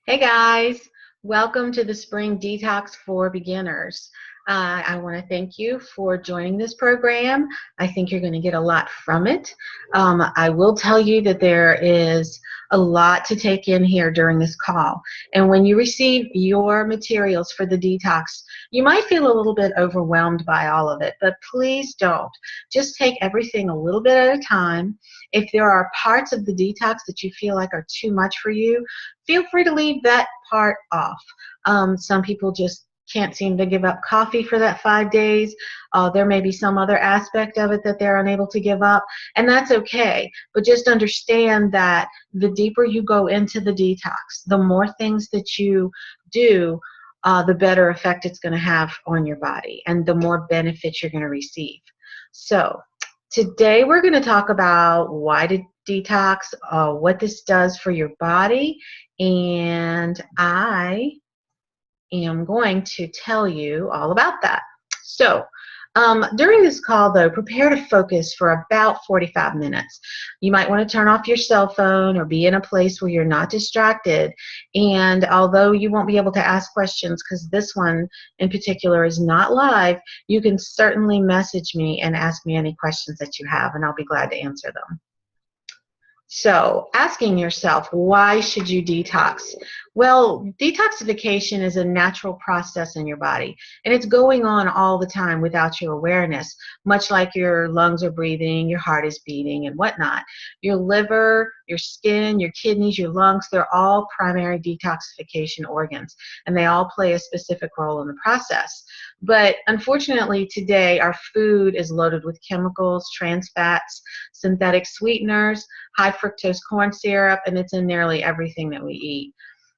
Hey guys, welcome to the Spring Detox for Beginners. I want to thank you for joining this program. I think you're going to get a lot from it. I will tell you that there is a lot to take in here during this call. And when you receive your materials for the detox, you might feel a little bit overwhelmed by all of it, but please don't. Just take everything a little bit at a time. If there are parts of the detox that you feel like are too much for you, feel free to leave that part off. Some people just can't seem to give up coffee for that 5 days. There may be some other aspect of it that they're unable to give up, and that's okay. But just understand that the deeper you go into the detox, the more things that you do, the better effect it's going to have on your body and the more benefits you're going to receive. So today we're going to talk about why to detox, what this does for your body, and I am going to tell you all about that. So during this call, though, prepare to focus for about 45 minutes. You might want to turn off your cell phone or be in a place where you're not distracted. And although you won't be able to ask questions because this one in particular is not live, you can certainly message me and ask me any questions that you have, and I'll be glad to answer them. So, asking yourself, why should you detox? Well, detoxification is a natural process in your body, and it's going on all the time without your awareness, much like your lungs are breathing, your heart is beating, and whatnot. Your liver, your skin, your kidneys, your lungs, they're all primary detoxification organs, and they all play a specific role in the process. But unfortunately, today, our food is loaded with chemicals, trans fats, synthetic sweeteners, high fructose corn syrup, and it's in nearly everything that we eat.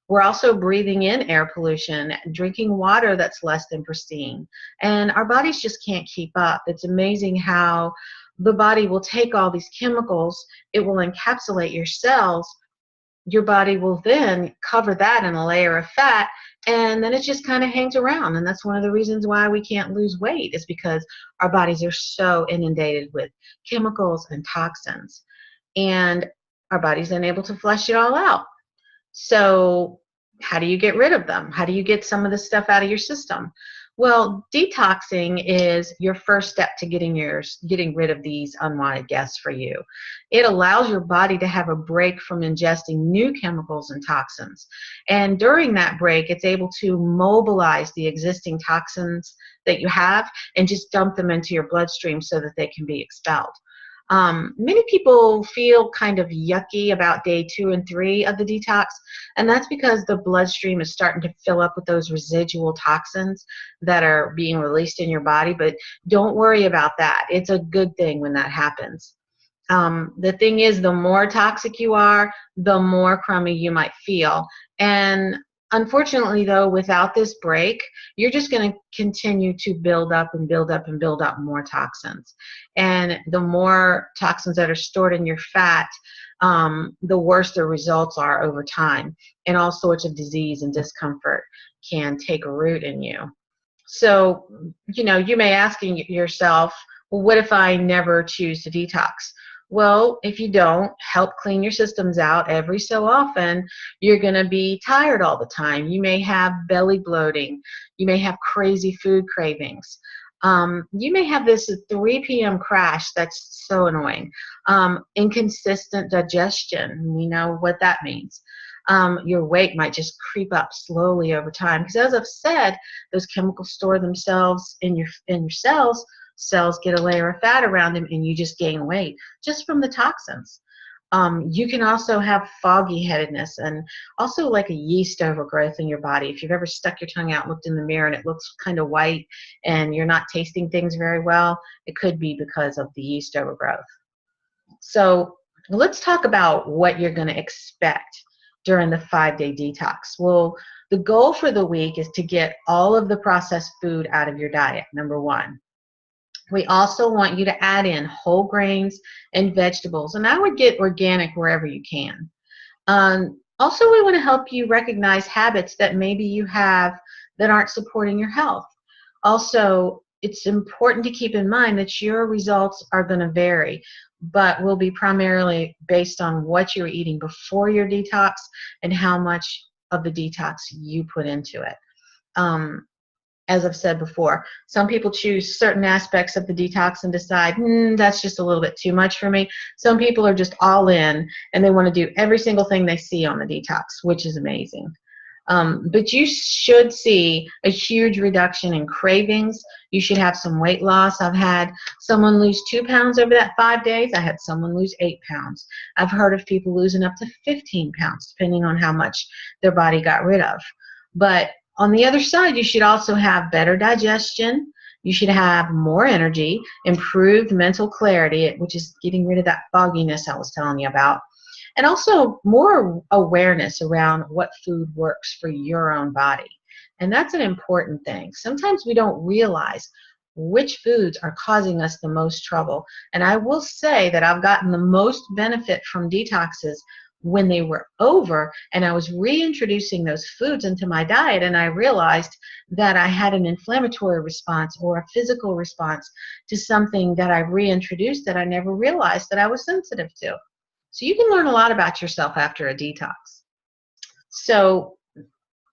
We're also breathing in air pollution, drinking water that's less than pristine, and our bodies just can't keep up. It's amazing how the body will take all these chemicals, it will encapsulate your cells, your body will then cover that in a layer of fat, and then it just kind of hangs around. And that's one of the reasons why we can't lose weight, is because our bodies are so inundated with chemicals and toxins, and our body's unable to flush it all out. So how do you get rid of them? How do you get some of this stuff out of your system? Well, detoxing is your first step to getting rid of these unwanted guests for you. It allows your body to have a break from ingesting new chemicals and toxins. And during that break, it's able to mobilize the existing toxins that you have and just dump them into your bloodstream so that they can be expelled. Many people feel kind of yucky about day 2 and 3 of the detox, and that's because the bloodstream is starting to fill up with those residual toxins that are being released in your body. But don't worry about that. It's a good thing when that happens. The thing is, the more toxic you are, the more crummy you might feel. And unfortunately, though, without this break, you're just going to continue to build up and build up and build up more toxins. And the more toxins that are stored in your fat, the worse the results are over time. And all sorts of disease and discomfort can take root in you. So, you may ask yourself, well, what if I never choose to detox? Well, if you don't help clean your systems out every so often, you're going to be tired all the time. You may have belly bloating. You may have crazy food cravings. You may have this 3 p.m. crash that's so annoying. Inconsistent digestion, you know what that means. Your weight might just creep up slowly over time, because as I've said, those chemicals store themselves in your cells. Cells get a layer of fat around them, and you just gain weight just from the toxins. You can also have foggy headedness and also like a yeast overgrowth in your body. If you've ever stuck your tongue out and looked in the mirror and it looks kind of white and you're not tasting things very well, it could be because of the yeast overgrowth. So let's talk about what you're going to expect during the 5-day detox. Well, the goal for the week is to get all of the processed food out of your diet, number one. We also want you to add in whole grains and vegetables, and I would get organic wherever you can. Also, we want to help you recognize habits that maybe you have that aren't supporting your health. Also, it's important to keep in mind that your results are going to vary, but will be primarily based on what you're eating before your detox and how much of the detox you put into it. As I've said before, some people choose certain aspects of the detox and decide, that's just a little bit too much for me. Some people are just all in and they want to do every single thing they see on the detox, which is amazing. But you should see a huge reduction in cravings. You should have some weight loss. I've had someone lose 2 pounds over that 5 days. I had someone lose 8 pounds. I've heard of people losing up to 15 pounds, depending on how much their body got rid of. But on the other side, you should also have better digestion. You should have more energy, improved mental clarity, which is getting rid of that fogginess I was telling you about, and also more awareness around what food works for your own body. And that's an important thing. Sometimes we don't realize which foods are causing us the most trouble. And I will say that I've gotten the most benefit from detoxes when they were over and I was reintroducing those foods into my diet, and I realized that I had an inflammatory response or a physical response to something that I reintroduced that I never realized that I was sensitive to. So you can learn a lot about yourself after a detox. So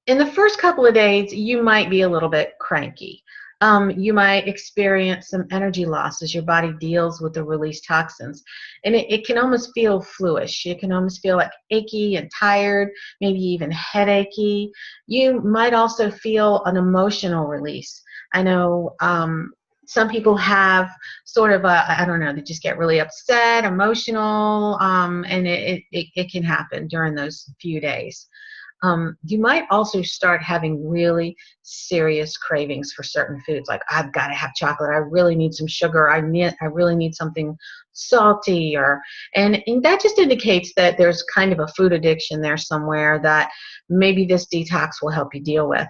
in the first couple of days, you might be a little bit cranky. You might experience some energy loss as your body deals with the released toxins. And it can almost feel fluish. It can almost feel like achy and tired, maybe even headachy. You might also feel an emotional release. I know some people have sort of I don't know, they just get really upset, emotional, and it can happen during those few days. You might also start having really serious cravings for certain foods, like I've got to have chocolate, I really need some sugar, I really need something salty, and that just indicates that there's kind of a food addiction there somewhere that maybe this detox will help you deal with.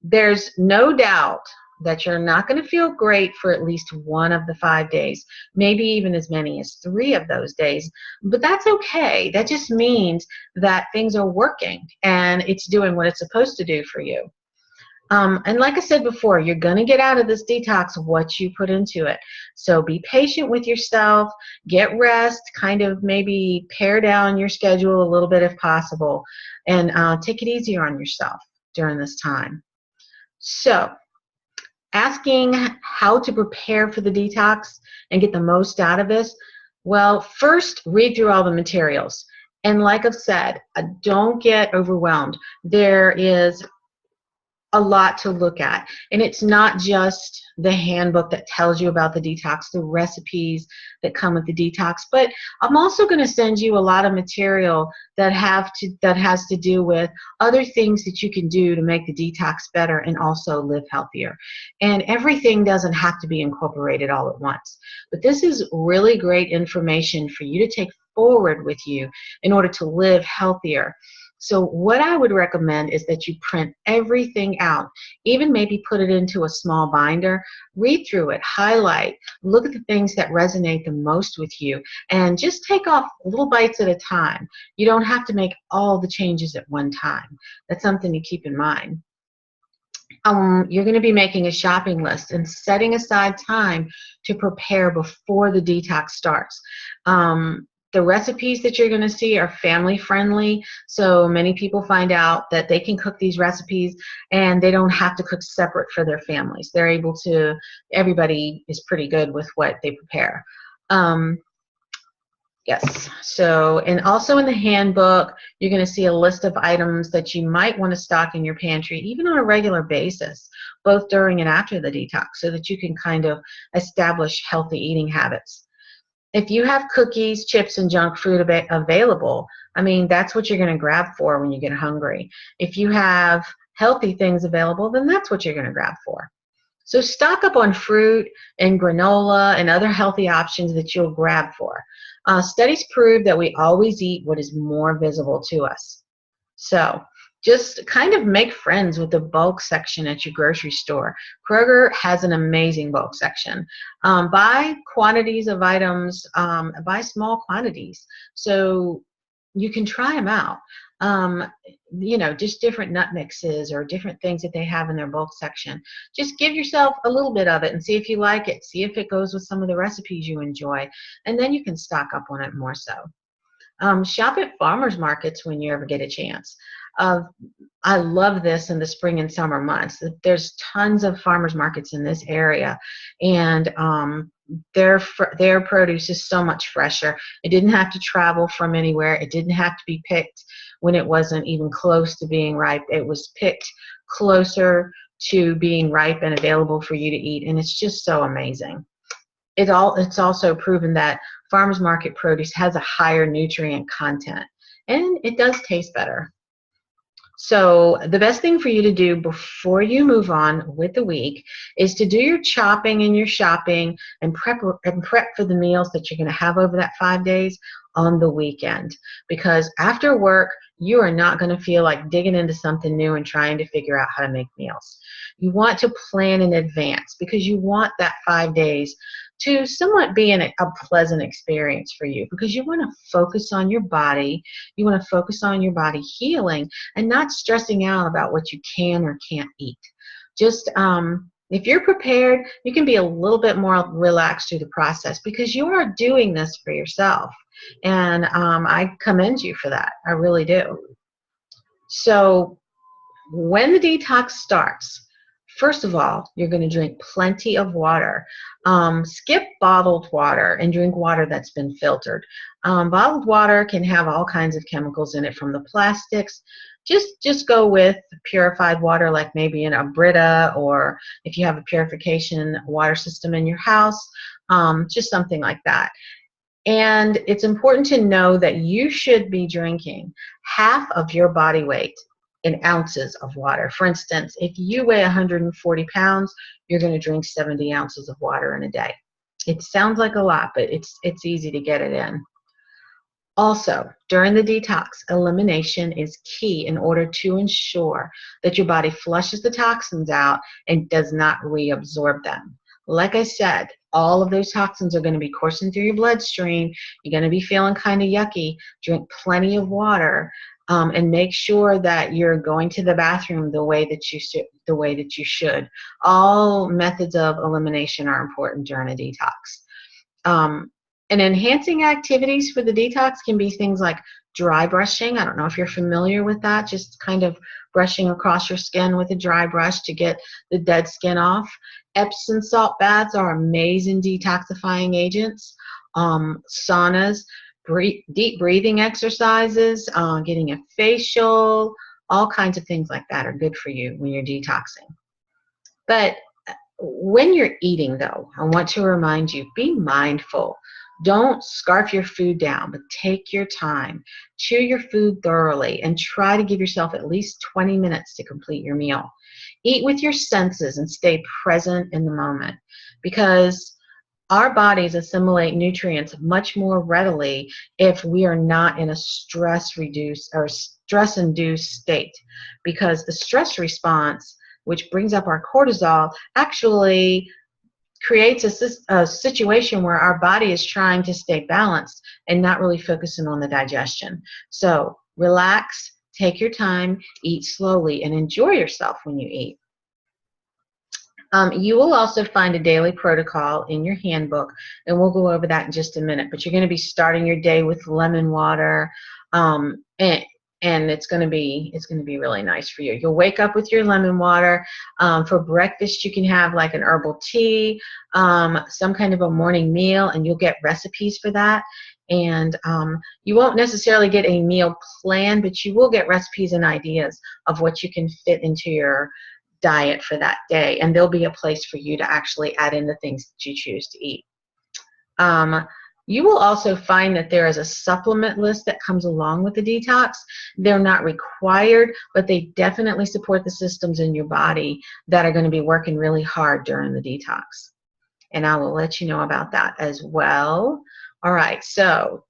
There's no doubt that you're not going to feel great for at least one of the 5 days, maybe even as many as 3 of those days. But that's okay. That just means that things are working and it's doing what it's supposed to do for you. And like I said before, you're going to get out of this detox what you put into it. So be patient with yourself, get rest, kind of maybe pare down your schedule a little bit if possible, and take it easier on yourself during this time. So, asking how to prepare for the detox and get the most out of this, well, first read through all the materials. And like I've said, don't get overwhelmed. There is a lot to look at. And it's not just the handbook that tells you about the detox, the recipes that come with the detox, but I'm also going to send you a lot of material that has to do with other things that you can do to make the detox better and also live healthier. And everything doesn't have to be incorporated all at once. But this is really great information for you to take forward with you in order to live healthier. So what I would recommend is that you print everything out, even maybe put it into a small binder, read through it, highlight, look at the things that resonate the most with you, and just take off little bites at a time. You don't have to make all the changes at one time. That's something to keep in mind. You're going to be making a shopping list and setting aside time to prepare before the detox starts. The recipes that you're going to see are family friendly, so many people find out that they can cook these recipes and they don't have to cook separate for their families. They're able to, everybody is pretty good with what they prepare. Yes, so, and also in the handbook, you're going to see a list of items that you might want to stock in your pantry, even on a regular basis, both during and after the detox, so that you can kind of establish healthy eating habits. If you have cookies, chips, and junk food available, I mean, that's what you're going to grab for when you get hungry. If you have healthy things available, then that's what you're going to grab for. So stock up on fruit and granola and other healthy options that you'll grab for. Studies prove that we always eat what is more visible to us. So just kind of make friends with the bulk section at your grocery store. Kroger has an amazing bulk section. Buy quantities of items, buy small quantities so you can try them out. You know, just different nut mixes or different things that they have in their bulk section. Just give yourself a little bit of it and see if you like it. See if it goes with some of the recipes you enjoy. And then you can stock up on it more so. Shop at farmers markets when you ever get a chance. I love this in the spring and summer months. There's tons of farmers markets in this area, and their produce is so much fresher. It didn't have to travel from anywhere. It didn't have to be picked when it wasn't even close to being ripe. It was picked closer to being ripe and available for you to eat, and it's just so amazing. It's also proven that farmers market produce has a higher nutrient content, and it does taste better. So the best thing for you to do before you move on with the week is to do your chopping and your shopping and prep for the meals that you're going to have over that 5 days on the weekend. Because after work, you are not going to feel like digging into something new and trying to figure out how to make meals. You want to plan in advance because you want that 5 days to somewhat be a pleasant experience for you, because you want to focus on your body. You want to focus on your body healing and not stressing out about what you can or can't eat. Just if you're prepared, you can be a little bit more relaxed through the process because you are doing this for yourself. And I commend you for that. I really do. So when the detox starts, first of all, you're going to drink plenty of water. Skip bottled water and drink water that's been filtered. Bottled water can have all kinds of chemicals in it, from the plastics. Just go with purified water, like maybe in a Brita, or if you have a purification water system in your house, just something like that. And it's important to know that you should be drinking half of your body weight in ounces of water. For instance, if you weigh 140 pounds, you're going to drink 70 ounces of water in a day. It sounds like a lot, but it's easy to get it in. Also, during the detox, elimination is key in order to ensure that your body flushes the toxins out and does not reabsorb them. Like I said, all of those toxins are going to be coursing through your bloodstream. You're going to be feeling kind of yucky. Drink plenty of water, and make sure that you're going to the bathroom the way that you should. All methods of elimination are important during a detox. And enhancing activities for the detox can be things like dry brushing. I don't know if you're familiar with that, just kind of brushing across your skin with a dry brush to get the dead skin off. Epsom salt baths are amazing detoxifying agents. Saunas, deep breathing exercises, getting a facial, all kinds of things like that are good for you when you're detoxing. But when you're eating, though, I want to remind you, be mindful. Don't scarf your food down, but take your time. Chew your food thoroughly and try to give yourself at least 20 minutes to complete your meal. Eat with your senses and stay present in the moment, because our bodies assimilate nutrients much more readily if we are not in a stress-induced state, because the stress response, which brings up our cortisol, actually creates a situation where our body is trying to stay balanced and not really focusing on the digestion. So relax, take your time, eat slowly, and enjoy yourself when you eat. You will also find a daily protocol in your handbook, and we'll go over that in just a minute. But you're going to be starting your day with lemon water, and it's going to be really nice for you. You'll wake up with your lemon water. For breakfast, you can have like an herbal tea, some kind of a morning meal, and you'll get recipes for that. And you won't necessarily get a meal plan, but you will get recipes and ideas of what you can fit into your diet for that day, and there'll be a place for you to actually add in the things that you choose to eat. You will also find that there is a supplement list that comes along with the detox. They're not required, but they definitely support the systems in your body that are going to be working really hard during the detox. And I will let you know about that as well. All right, so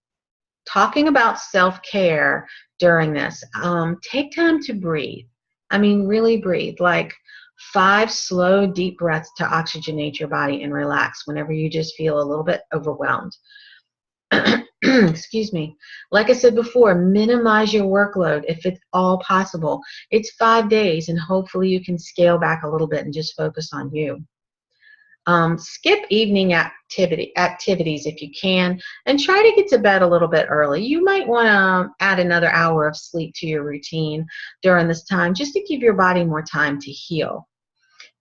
talking about self-care during this, take time to breathe. I mean, really breathe, like 5 slow, deep breaths to oxygenate your body and relax whenever you just feel a little bit overwhelmed. Excuse me. Like I said before, minimize your workload if it's all possible. It's 5 days, and hopefully you can scale back a little bit and just focus on you. Skip evening activities if you can, and try to get to bed a little bit early. You might want to add another hour of sleep to your routine during this time just to give your body more time to heal.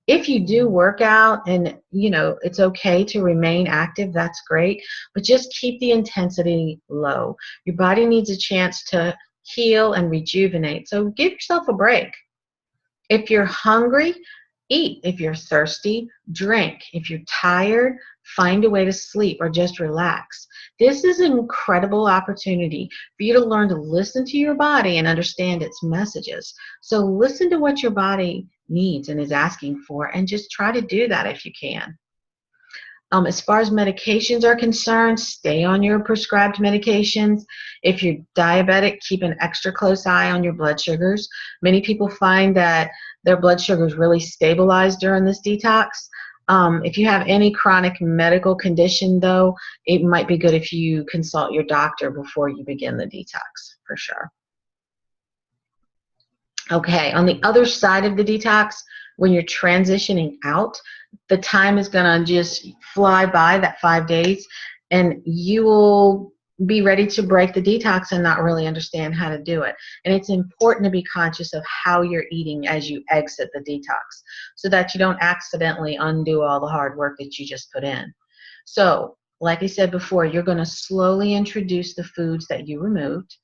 If you do work out and it's okay to remain active, that's great, but just keep the intensity low. Your body needs a chance to heal and rejuvenate, so give yourself a break. If you're hungry, eat. If you're thirsty, drink. If you're tired, find a way to sleep or just relax. This is an incredible opportunity for you to learn to listen to your body and understand its messages. So listen to what your body needs and is asking for, and just try to do that if you can. As far as medications are concerned, stay on your prescribed medications. If you're diabetic, keep an extra close eye on your blood sugars. Many people find that their blood sugars really stabilize during this detox. If you have any chronic medical condition, though, it might be good if you consult your doctor before you begin the detox, for sure. Okay, on the other side of the detox, when you're transitioning out, the time is going to just fly by, that 5 days, and you will be ready to break the detox and not really understand how to do it. And it's important to be conscious of how you're eating as you exit the detox so that you don't accidentally undo all the hard work that you just put in. So, like I said before, you're going to slowly introduce the foods that you removed.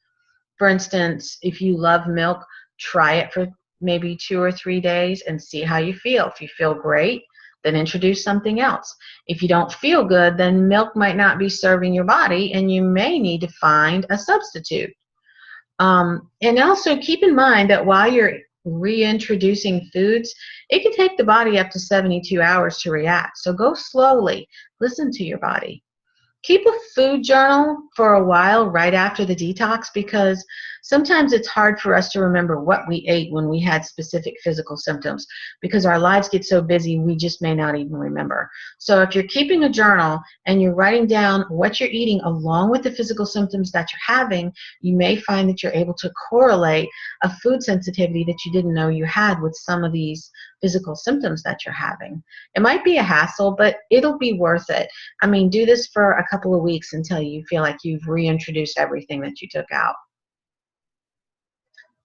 For instance, if you love milk, try it for maybe 2 or 3 days and see how you feel. If you feel great, then introduce something else. If you don't feel good, then milk might not be serving your body and you may need to find a substitute. And also keep in mind that while you're reintroducing foods, it can take the body up to 72 hours to react. So go slowly. Listen to your body. Keep a food journal for a while right after the detox, because sometimes it's hard for us to remember what we ate when we had specific physical symptoms, because our lives get so busy we just may not even remember. So if you're keeping a journal and you're writing down what you're eating along with the physical symptoms that you're having, you may find that you're able to correlate a food sensitivity that you didn't know you had with some of these physical symptoms that you're having. It might be a hassle, but it'll be worth it. I mean, do this for a couple of weeks until you feel like you've reintroduced everything that you took out.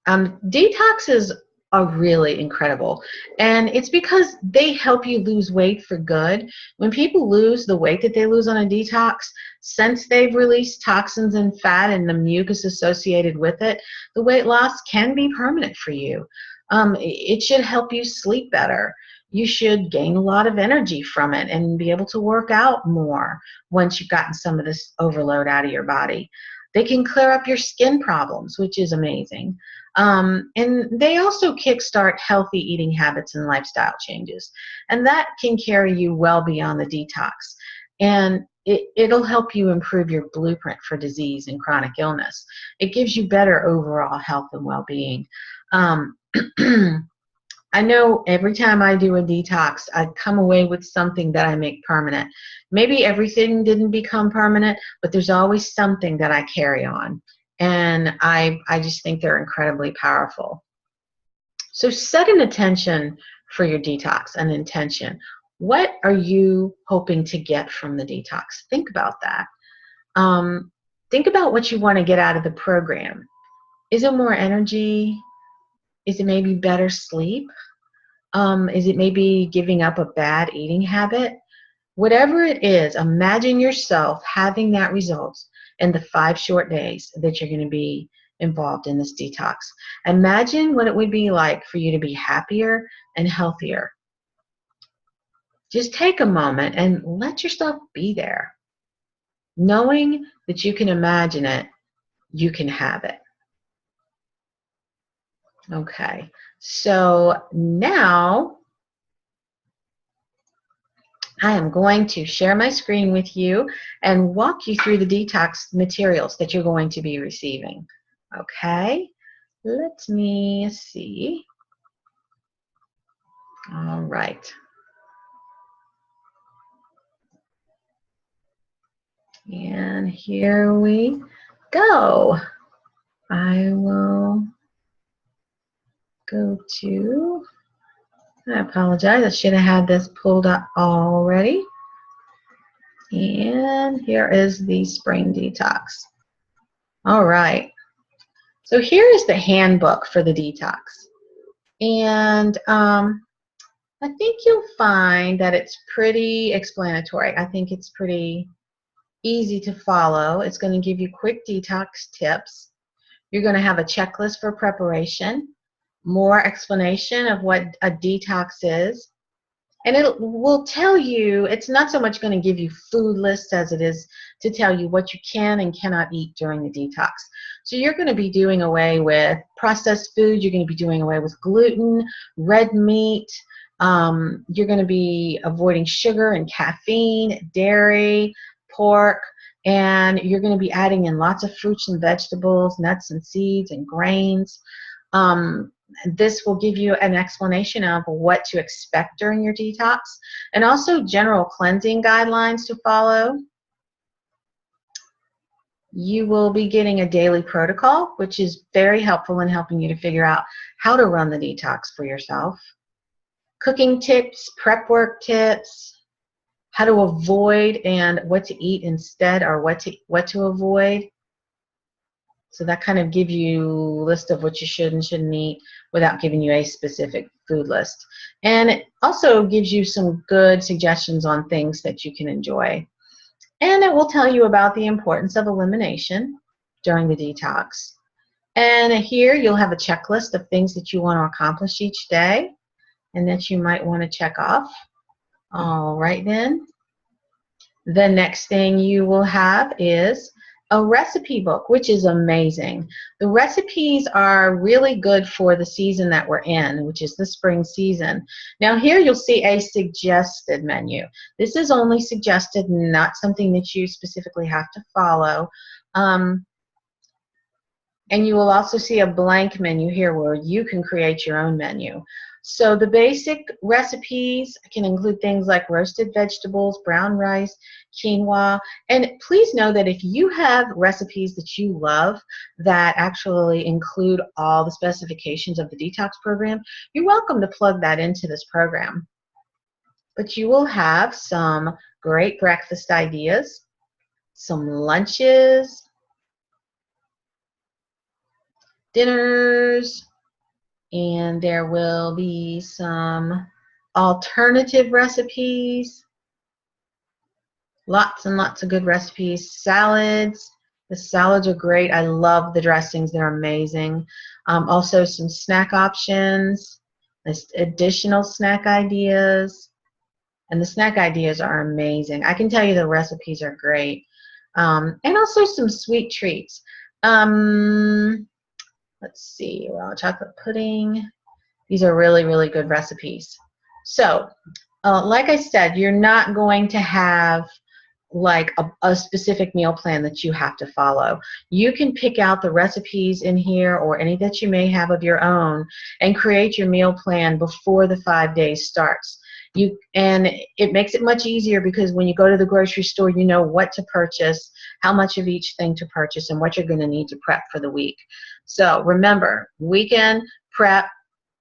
Detoxes are really incredible, and it's because they help you lose weight for good. When people lose the weight that they lose on a detox, since they've released toxins and fat and the mucus associated with it, the weight loss can be permanent for you. It should help you sleep better. You should gain a lot of energy from it and be able to work out more once you've gotten some of this overload out of your body. They can clear up your skin problems, which is amazing. And they also kickstart healthy eating habits and lifestyle changes. And that can carry you well beyond the detox. And it'll help you improve your blueprint for disease and chronic illness. It gives you better overall health and well-being. Um, I know every time I do a detox, I come away with something that I make permanent. Maybe everything didn't become permanent, but there's always something that I carry on. And I just think they're incredibly powerful. So set an intention for your detox, an intention. What are you hoping to get from the detox? Think about that. Think about what you want to get out of the program. Is it more energy? Is it maybe better sleep? Is it maybe giving up a bad eating habit? Whatever it is, imagine yourself having that result in the 5 short days that you're going to be involved in this detox. Imagine what it would be like for you to be happier and healthier. Just take a moment and let yourself be there. Knowing that you can imagine it, you can have it. Okay, so now I am going to share my screen with you and walk you through the detox materials that you're going to be receiving. Okay, let me see. All right. And here we go. I will go to I apologize. I should have had this pulled up already. And here is the spring detox. All right. So here is the handbook for the detox. And I think you'll find that it's pretty explanatory. I think it's pretty easy to follow. It's going to give you quick detox tips. You're going to have a checklist for preparation, more explanation of what a detox is, and it will tell you, it's not so much going to give you food lists as it is to tell you what you can and cannot eat during the detox. So you're going to be doing away with processed food, you're going to be doing away with gluten, red meat, you're going to be avoiding sugar and caffeine, dairy, pork, and you're going to be adding in lots of fruits and vegetables, nuts and seeds and grains. This will give you an explanation of what to expect during your detox and also general cleansing guidelines to follow. You will be getting a daily protocol, which is very helpful in helping you to figure out how to run the detox for yourself. Cooking tips, prep work tips, how to avoid and what to eat instead, or what to avoid. So that kind of gives you a list of what you should and shouldn't eat without giving you a specific food list. And it also gives you some good suggestions on things that you can enjoy. And it will tell you about the importance of elimination during the detox. And here you'll have a checklist of things that you want to accomplish each day and that you might want to check off. All right then. The next thing you will have is a recipe book, which is amazing. The recipes are really good for the season that we're in, which is the spring season. Now here you'll see a suggested menu. This is only suggested, not something that you specifically have to follow. And you will also see a blank menu here where you can create your own menu. So the basic recipes can include things like roasted vegetables, brown rice, quinoa, and please know that if you have recipes that you love that actually include all the specifications of the detox program, you're welcome to plug that into this program. But you will have some great breakfast ideas, some lunches, dinners, and there will be some alternative recipes, lots and lots of good recipes. Salads, the salads are great. I love the dressings, they're amazing. Also some snack options, additional snack ideas, and the snack ideas are amazing. I can tell you the recipes are great. And also some sweet treats. Let's see, well, chocolate pudding. These are really, really good recipes. So, like I said, you're not going to have like a specific meal plan that you have to follow. You can pick out the recipes in here or any that you may have of your own and create your meal plan before the 5 days starts. And it makes it much easier because when you go to the grocery store, you know what to purchase, how much of each thing to purchase, and what you're going to need to prep for the week. So remember, weekend, prep,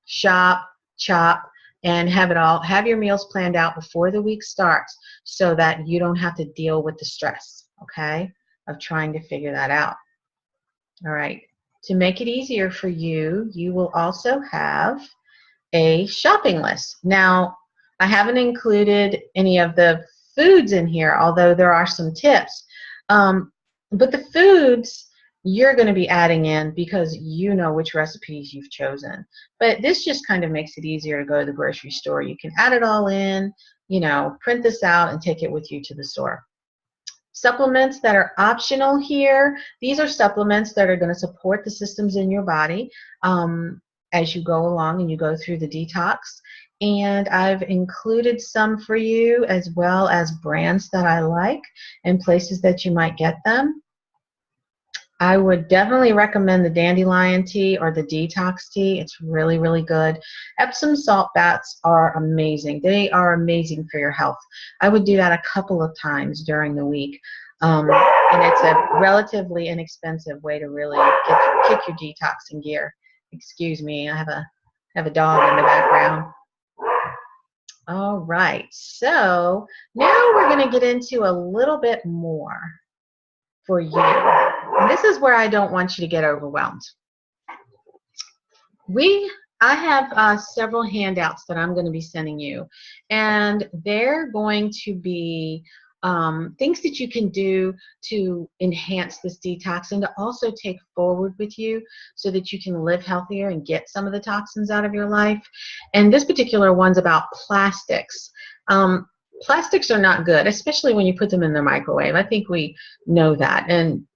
shop, chop, and have your meals planned out before the week starts so that you don't have to deal with the stress, okay, of trying to figure that out. All right. To make it easier for you, you will also have a shopping list. Now, I haven't included any of the foods in here, although there are some tips. But the foods you're going to be adding in because you know which recipes you've chosen. But this just kind of makes it easier to go to the grocery store. You can add it all in, you know, print this out and take it with you to the store. Supplements that are optional here, these are supplements that are going to support the systems in your body as you go along and you go through the detox. And I've included some for you as well as brands that I like and places that you might get them. I would definitely recommend the dandelion tea or the detox tea. It's really, really good. Epsom salt baths are amazing. They are amazing for your health. I would do that a couple of times during the week. And it's a relatively inexpensive way to really kick your detox in gear. Excuse me, I have a dog in the background. All right, so now we're going to get into a little bit more for you. And this is where I don't want you to get overwhelmed. I have several handouts that I'm going to be sending you, and they're going to be things that you can do to enhance this detox and to also take forward with you so that you can live healthier and get some of the toxins out of your life. And this particular one's about plastics. Plastics are not good, especially when you put them in the microwave. I think we know that. And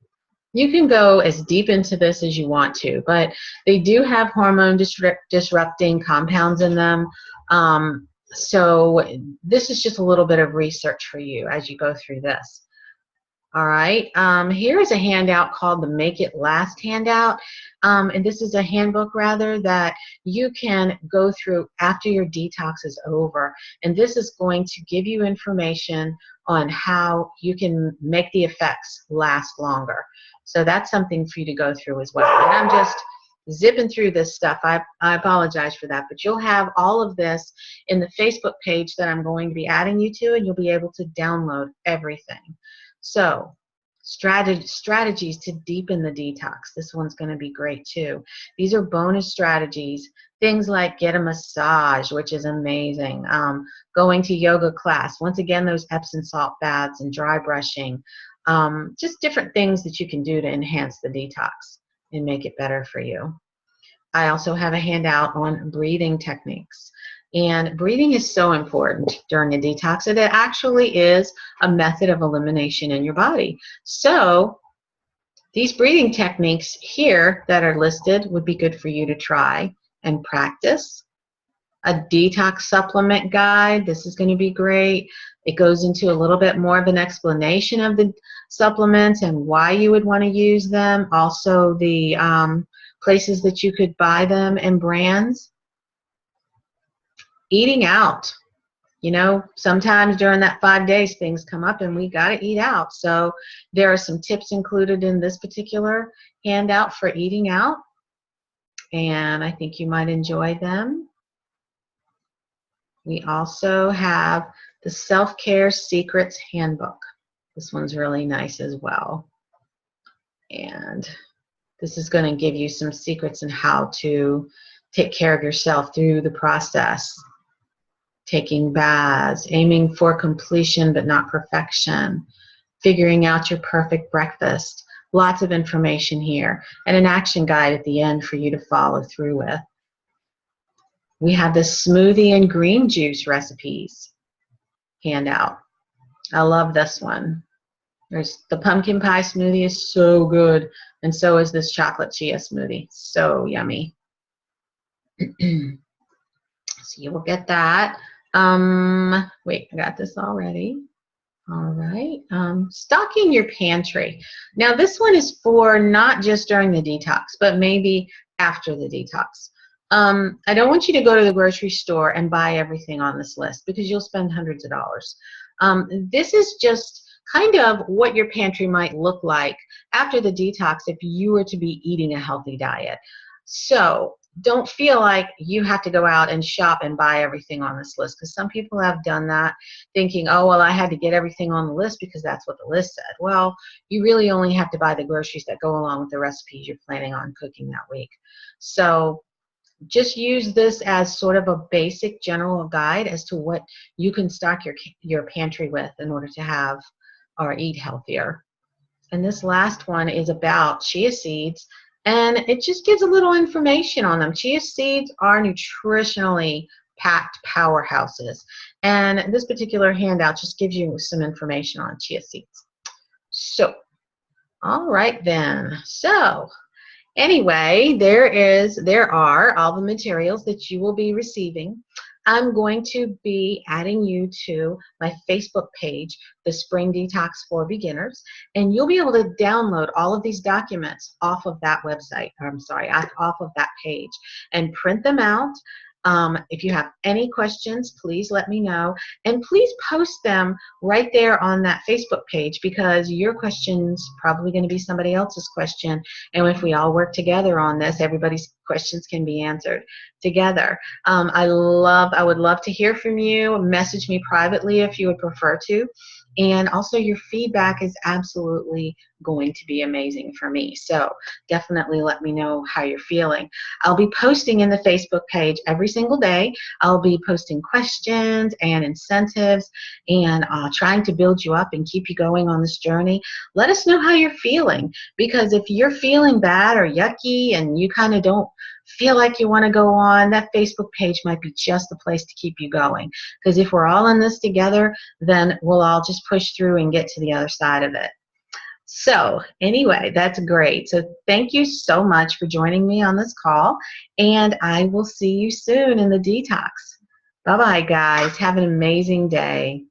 you can go as deep into this as you want to, but they do have hormone disrupting compounds in them. So this is just a little bit of research for you as you go through this. All right, here is a handout called the Make It Last handout. And this is a handbook, rather, that you can go through after your detox is over. And this is going to give you information on how you can make the effects last longer. So that's something for you to go through as well. And I'm just zipping through this stuff. I apologize for that, but you'll have all of this in the Facebook page that I'm going to be adding you to, and you'll be able to download everything. So strategies to deepen the detox. This one's going to be great too. These are bonus strategies. Things like get a massage, which is amazing. Going to yoga class. Once again, those Epsom salt baths and dry brushing. Just different things that you can do to enhance the detox and make it better for you. I also have a handout on breathing techniques. And breathing is so important during a detox. It actually is a method of elimination in your body. So these breathing techniques here that are listed would be good for you to try and practice. A detox supplement guide. This is going to be great. It goes into a little bit more of an explanation of the supplements and why you would want to use them. Also the places that you could buy them and brands. Eating out. You know, sometimes during that 5 days things come up and we got to eat out. So there are some tips included in this particular handout for eating out. And I think you might enjoy them. We also have the Self-Care Secrets Handbook. This one's really nice as well. And this is going to give you some secrets on how to take care of yourself through the process. Taking baths, aiming for completion but not perfection, figuring out your perfect breakfast. Lots of information here. And an action guide at the end for you to follow through with. We have the smoothie and green juice recipes handout. I love this one. There's the pumpkin pie smoothie is so good, and so is this chocolate chia smoothie. So yummy. So you will get that. Wait, I got this already. All right. Stocking your pantry. Now this one is for not just during the detox, but maybe after the detox. I don't want you to go to the grocery store and buy everything on this list because you'll spend hundreds of dollars. This is just kind of what your pantry might look like after the detox if you were to be eating a healthy diet. So don't feel like you have to go out and shop and buy everything on this list, because some people have done that thinking, oh, well, I had to get everything on the list because that's what the list said. Well, you really only have to buy the groceries that go along with the recipes you're planning on cooking that week. So just use this as sort of a basic general guide as to what you can stock your pantry with in order to have or eat healthier. And this last one is about chia seeds, and it just gives a little information on them. Chia seeds are nutritionally packed powerhouses, and this particular handout just gives you some information on chia seeds. So, all right then. So, anyway, there are all the materials that you will be receiving. I'm going to be adding you to my Facebook page, the Spring Detox for Beginners, and you'll be able to download all of these documents off of that website, off of that page, and print them out. If you have any questions, please let me know. And please post them right there on that Facebook page, because your question's probably going to be somebody else's question. And if we all work together on this, everybody's questions can be answered together. I would love to hear from you. Message me privately if you would prefer to. And also, your feedback is absolutely going to be amazing for me. So definitely let me know how you're feeling. I'll be posting in the Facebook page every single day. I'll be posting questions and incentives and trying to build you up and keep you going on this journey. Let us know how you're feeling, because if you're feeling bad or yucky and you kind of don't feel like you want to go on, that Facebook page might be just the place to keep you going. Because if we're all in this together, then we'll all just push through and get to the other side of it. So anyway, that's great. So thank you so much for joining me on this call, and I will see you soon in the detox. Bye-bye, guys. Have an amazing day.